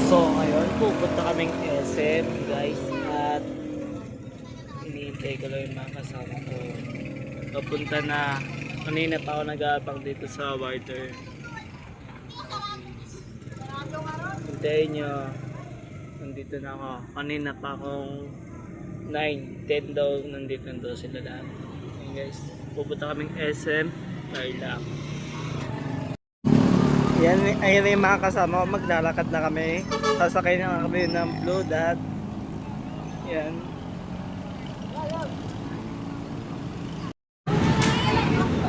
So ngayon pupunta kaming SM guys at iniintay ko lang yung mga kasama ko. Papunta na. Kanina pa ako nag-aabang dito sa water. Hintayin nyo. Nandito na ako. Kanina pa akong 9, 10 daw. Nandito na daw sila lahat. Ayun guys. Pupunta kaming SM. Tarlac. Yan, ayun na yung mga kasama ko. Maglalakad na kami. Sasakay na kami ng Blue Dot. Yan.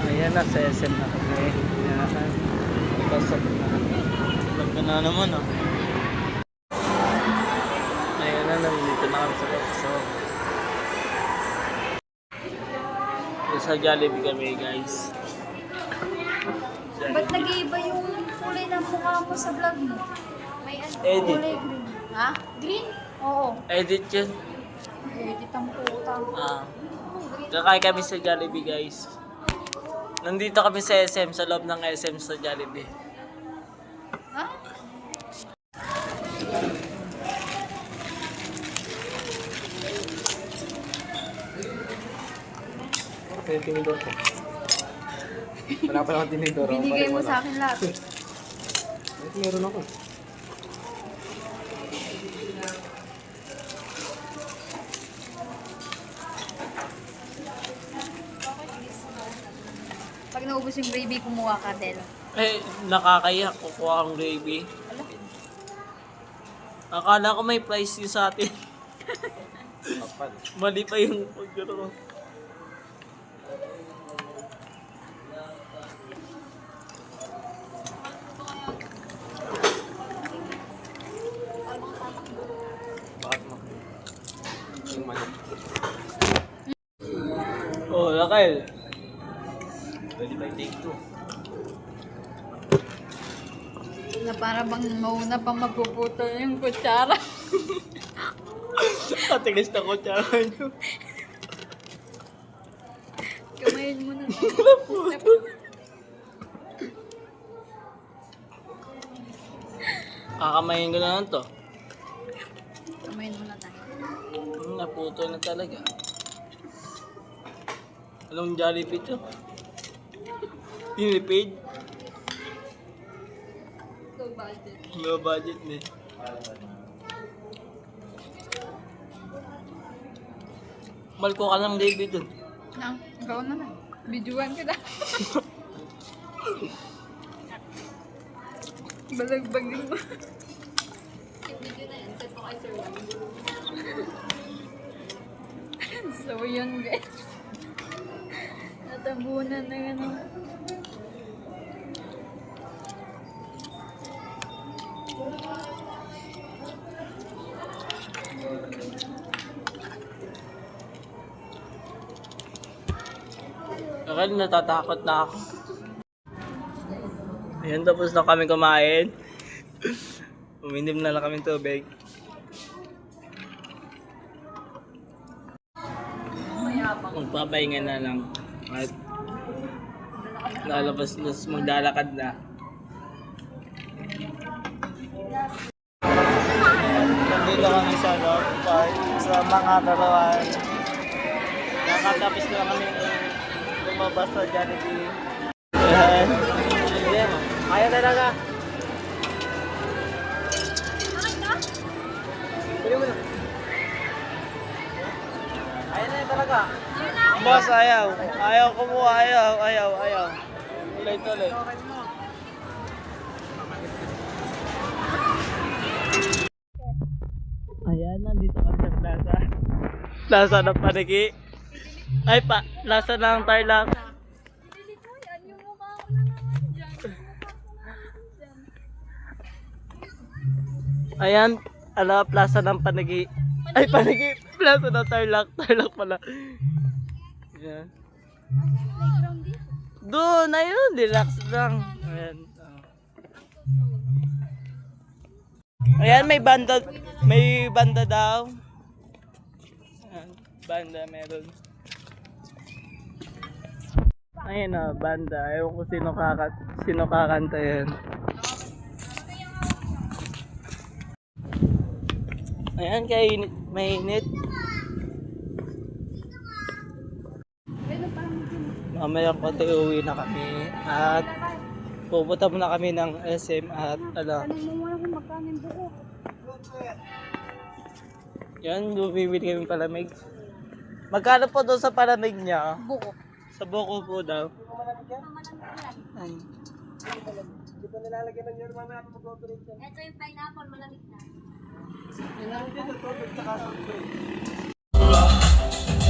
Ayan na, sa SM na kami. Yan. Pasok na. Ganda na naman ah. Ayan na, nandito na kami sa pasok. Sa Jollibee kami guys. Ba't nag-iiba yung kulay ng mukha mo sa vlog mo? May Edit. kulay green. Ha? Green? Oo. Edit yun. Edit ang puta. Kakain kami sa Jollibee guys. Nandito kami sa SM, sa loob ng SM sa Jollibee. Ha? Ito yung tinidor ko. Wala pa lang ang tinidor. Binigay mo sa akin lahat. Ito meron ako. Pag naubos yung gravy, kumuha ka, Del. Eh, nakakaya. Kukuha ang gravy. Akala ko may price yun sa atin. Mali pa yung pagkaro. Bakit mo? Yung manok. Oh, Raquel. Pwede ba take 2? Na para bang mauna pang magpuputol yung kutsara. Katigas na kutsara nyo. Kamayin mo na. Kakamayin ko na lang to. Kamayin mo na tayo. Naputo na talaga. Anong Jollibee to? Tinipid? Low budget. Low budget na eh. Malko ka ng gravy dun. Nang, ikaw na lang. Bidyuan kita. Balagbagin mo. Yung video na yan, set ko kay Sir Juan. So yun guys. Natabunan na ano. Akala natatakot na ako. Ayan, tapos na kami kumain. Uminom na lang kami tubig. Magpapahinga na lang. At lalabas na, maglalakad na. Nandito kami sa park, sa mga karawan. Nakatapos na kami lumabas sa Jollibee. Ayan. Ayan. Kaya talaga. Pwede mo na. Ayaw na yun talaga. Boss, ayaw. Ayaw kumuha. Ayaw. Tuloy. Ayan, nandito kami sa plaza. Plaza ng Paniki. Ay pa, plaza ng Tarlac. Ayan, plaza ng Paniki. Ay, Paniki. Plaza ng Tarlac. Tarlac pala. Ayan. Doon, ayun. Relax lang. Ayan. Ayan, may banda. May banda daw. Ayan, banda meron. Ayun na, banda. Ewan ko sino kakanta yan. Ayan, kainit, mainit. Mamaya konti uwi na kami at pupunta muna kami ng SM at Tanong mo muna kung magkano yung buko. yan, bumibili kami palamig. Magkano po doon sa palamig niya? Buko. Sa buko po daw. Ay. Ito yung pineapple, malamig na.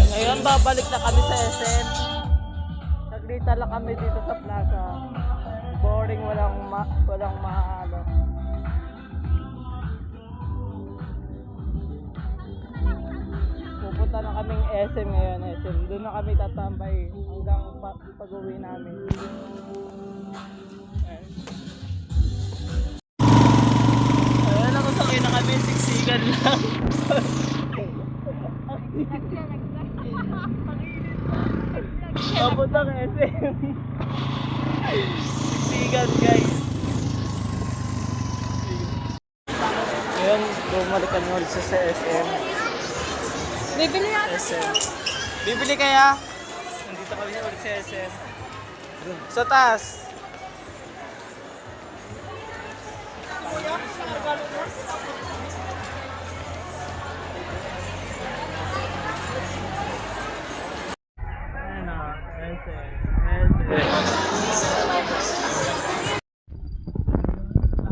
Ngayon, babalik na kami sa SM. Naglita lang kami dito sa plaza. Boring, walang maano. Pupunta na kaming SM ngayon, SM. Doon na kami tatambay hanggang pag-uwi namin. Ayan. Ayan, ako sakay na kami, siksikan lang. Papuntang SM. Siksikan, guys. Ngayon, bumalik kami ulit sa SM. Bibili natin. SM. Bibili kaya? Nandito kami ulit sa SM. Sa taas. Ayan na, SM.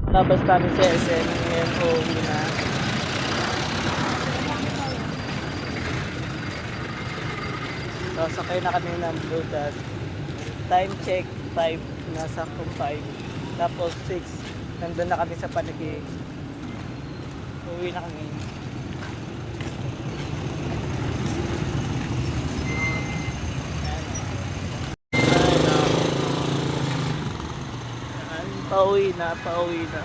Labas kami sa SM. Ngayon po na. Sasakay na kami ng Blue Dot. Time check, 5. Nasa kung 5. Tapos 6. Nandun na kami sa Panigi. Uwi na kami. Pauwi na.